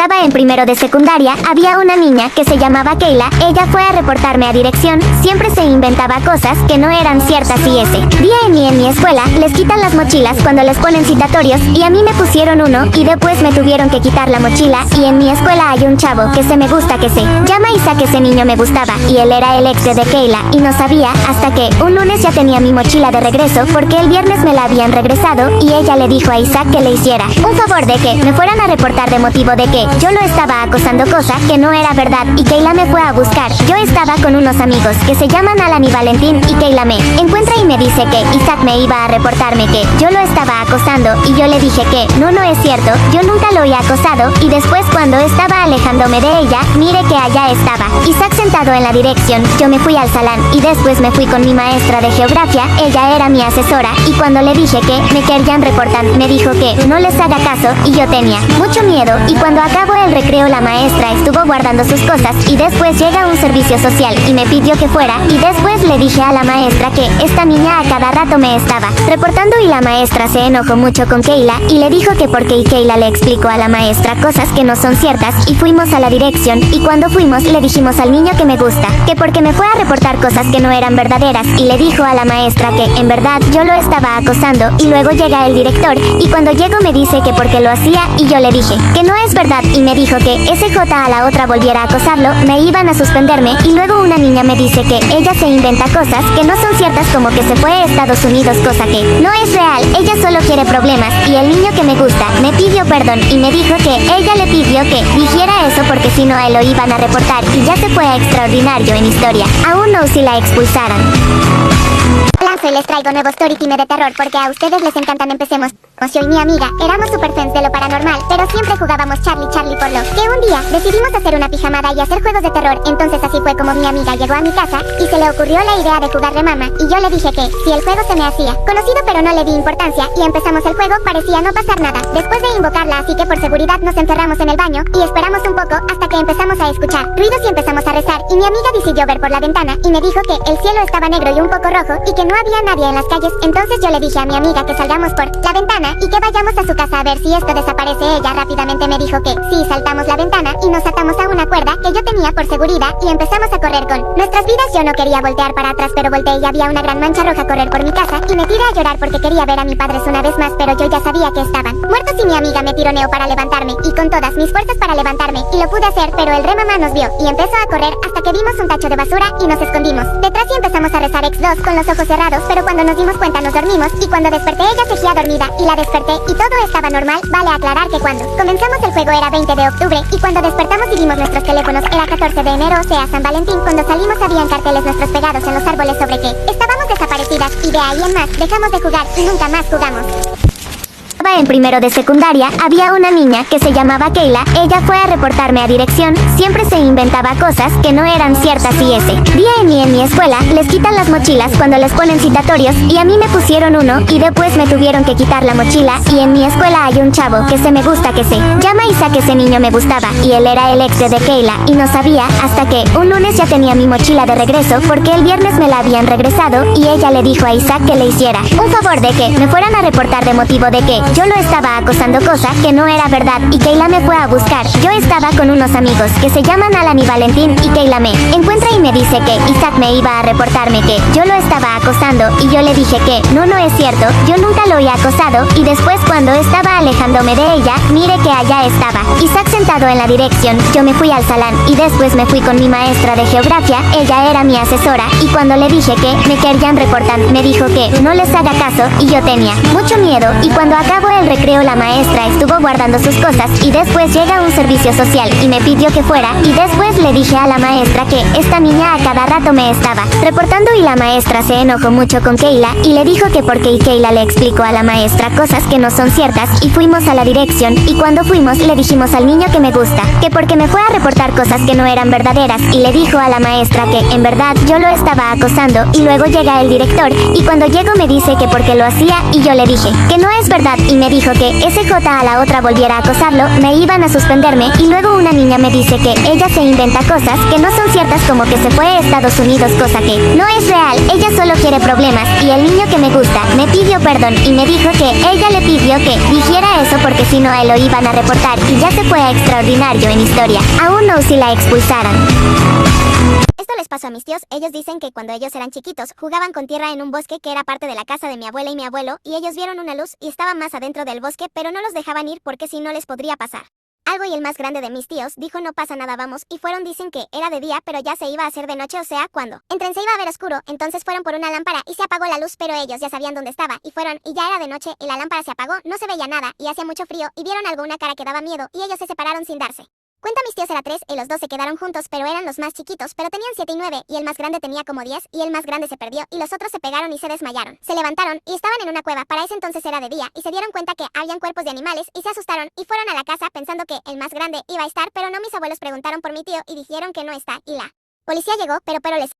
estaba en primero de secundaria, había una niña que se llamaba Keila. Ella fue a reportarme a dirección. Siempre se inventaba cosas que no eran ciertas y ese día en mi escuela les quitan las mochilas cuando les ponen citatorios y a mí me pusieron uno y después me tuvieron que quitar la mochila y en mi escuela hay un chavo que se me gusta que se llama Isaac. Ese niño me gustaba y él era el ex de Keila y no sabía hasta que un lunes ya tenía mi mochila de regreso porque el viernes me la habían regresado y ella le dijo a Isaac que le hiciera un favor de que me fueran a reportar de motivo de que yo lo estaba acosando, cosa que no era verdad y Keila me fue a buscar. Yo estaba con unos amigos que se llaman Alan y Valentín y Keila me encuentra y me dice que Isaac me iba a reportarme que yo lo estaba acosando y yo le dije que no es cierto, yo nunca lo he acosado y después cuando estaba alejándome de ella, mire que allá estaba Isaac sentado en la dirección. Yo me fui al salón y después me fui con mi maestra de geografía, ella era mi asesora y cuando le dije que me querían reportar, me dijo que no les haga caso y yo tenía mucho miedo y cuando acabó el recreo la maestra estuvo guardando sus cosas y después llega un servicio social y me pidió que fuera y después le dije a la maestra que esta niña a cada rato me estaba reportando y la maestra se enojó mucho con Keila y le dijo que porque y Keila le explicó a la maestra cosas que no son ciertas y fuimos a la dirección y cuando fuimos le dijimos al niño que me gusta que porque me fue a reportar cosas que no eran verdaderas y le dijo a la maestra que en verdad yo lo estaba acosando y luego llega el director y cuando llego me dice que porque lo hacía y yo le dije que no es verdad y me dijo que ese J a la otra volviera a acosarlo me iban a suspenderme y luego una niña me dice que ella se inventa cosas que no son ciertas como que se fue a Estados Unidos, cosa que no es real, ella solo quiere problemas y el niño que me gusta me pidió perdón y me dijo que ella le pidió que dijera eso porque si no a él lo iban a reportar y ya se fue a extraordinario en historia, aún no si la expulsaran. Hola, soy les traigo nuevo story time de terror porque a ustedes les encantan. Empecemos. Yo y mi amiga éramos super fans de lo paranormal, pero siempre jugábamos Charlie por lo que un día decidimos hacer una pijamada y hacer juegos de terror. Entonces así fue como mi amiga llegó a mi casa y se le ocurrió la idea de jugar de mama y yo le dije que si el juego se me hacía conocido pero no le di importancia y empezamos el juego. Parecía no pasar nada después de invocarla, así que por seguridad nos encerramos en el baño y esperamos un poco hasta que empezamos a escuchar ruidos y empezamos a rezar y mi amiga decidió ver por la ventana y me dijo que el cielo estaba negro y un poco rojo y que no había nadie en las calles. Entonces yo le dije a mi amiga que salgamos por la ventana y que vayamos a su casa a ver si esto desaparece. Ella rápidamente me dijo que sí, saltamos la ventana y nos atamos a una cuerda que yo tenía por seguridad y empezamos a correr con nuestras vidas. Yo no quería voltear para atrás pero volteé y había una gran mancha roja correr por mi casa y me tiré a llorar porque quería ver a mis padres una vez más, pero yo ya sabía que estaban muertos y mi amiga me tironeó para levantarme y con todas mis fuerzas para levantarme y lo pude hacer, pero el re mamá nos vio y empezó a correr hasta que vimos un tacho de basura y nos escondimos detrás y empezamos a rezar X2 con los ojos cerrados, pero cuando nos dimos cuenta nos dormimos y cuando desperté ella seguía dormida y la desperté y todo estaba normal. Vale aclarar que cuando comenzamos el juego era 20 de octubre y cuando despertamos y vimos nuestros teléfonos era 14 de enero, o sea San Valentín. Cuando salimos habían carteles nuestros pegados en los árboles sobre que estábamos desaparecidas y de ahí en más dejamos de jugar y nunca más jugamos. En primero de secundaria había una niña que se llamaba Keila. Ella fue a reportarme a dirección. Siempre se inventaba cosas que no eran ciertas y ese día en mi escuela les quitan las mochilas cuando les ponen citatorios y a mí me pusieron uno y después me tuvieron que quitar la mochila y en mi escuela hay un chavo que se me gusta que se llama Isaac. Ese niño me gustaba y él era el ex de Keila y no sabía hasta que un lunes ya tenía mi mochila de regreso porque el viernes me la habían regresado y ella le dijo a Isaac que le hiciera un favor de que me fueran a reportar de motivo de que yo lo estaba acosando, cosa que no era verdad y Keila me fue a buscar. Yo estaba con unos amigos que se llaman Alan y Valentín y Keila me encuentra y me dice que Isaac me iba a reportarme que yo lo estaba acosando y yo le dije que no es cierto, yo nunca lo he acosado y después cuando estaba alejándome de ella, mire que allá estaba Isaac sentado en la dirección. Yo me fui al salón y después me fui con mi maestra de geografía, ella era mi asesora y cuando le dije que me querían reportar, me dijo que no les haga caso y yo tenía mucho miedo y cuando acabó el recreo la maestra estuvo guardando sus cosas y después llega un servicio social y me pidió que fuera y después le dije a la maestra que esta niña a cada rato me estaba reportando y la maestra se enojó mucho con Keila y le dijo que porque Keila le explicó a la maestra cosas que no son ciertas y fuimos a la dirección y cuando fuimos le dijimos al niño que me gusta que porque me fue a reportar cosas que no eran verdaderas y le dijo a la maestra que en verdad yo lo estaba acosando y luego llega el director y cuando llego me dice que porque lo hacía y yo le dije que no es verdad y me dijo que SJ a la otra volviera a acosarlo, me iban a suspenderme, y luego una niña me dice que ella se inventa cosas que no son ciertas, como que se fue a Estados Unidos, cosa que no es real, ella solo quiere problemas, y el niño que me gusta me pidió perdón y me dijo que ella le pidió que dijera eso porque si no a él lo iban a reportar, y ya se fue a Extraordinario en Historia. Aún no si la expulsaran. Esto les pasó a mis tíos. Ellos dicen que cuando ellos eran chiquitos jugaban con tierra en un bosque que era parte de la casa de mi abuela y mi abuelo, y ellos vieron una luz y estaban más adentro del bosque, pero no los dejaban ir porque si no les podría pasar algo, y el más grande de mis tíos dijo no pasa nada, vamos, y fueron. Dicen que era de día pero ya se iba a hacer de noche, o sea, cuando entren se iba a ver oscuro, entonces fueron por una lámpara y se apagó la luz, pero ellos ya sabían dónde estaba y fueron y ya era de noche y la lámpara se apagó, no se veía nada y hacía mucho frío y vieron algo, una cara que daba miedo, y ellos se separaron sin darse cuenta. Mis tíos era 3 y los dos se quedaron juntos, pero eran los más chiquitos, pero tenían 7 y 9, y el más grande tenía como 10, y el más grande se perdió, y los otros se pegaron y se desmayaron. Se levantaron, y estaban en una cueva, para ese entonces era de día, y se dieron cuenta que habían cuerpos de animales, y se asustaron, y fueron a la casa pensando que el más grande iba a estar, pero no. Mis abuelos preguntaron por mi tío, y dijeron que no está, y la policía llegó, pero les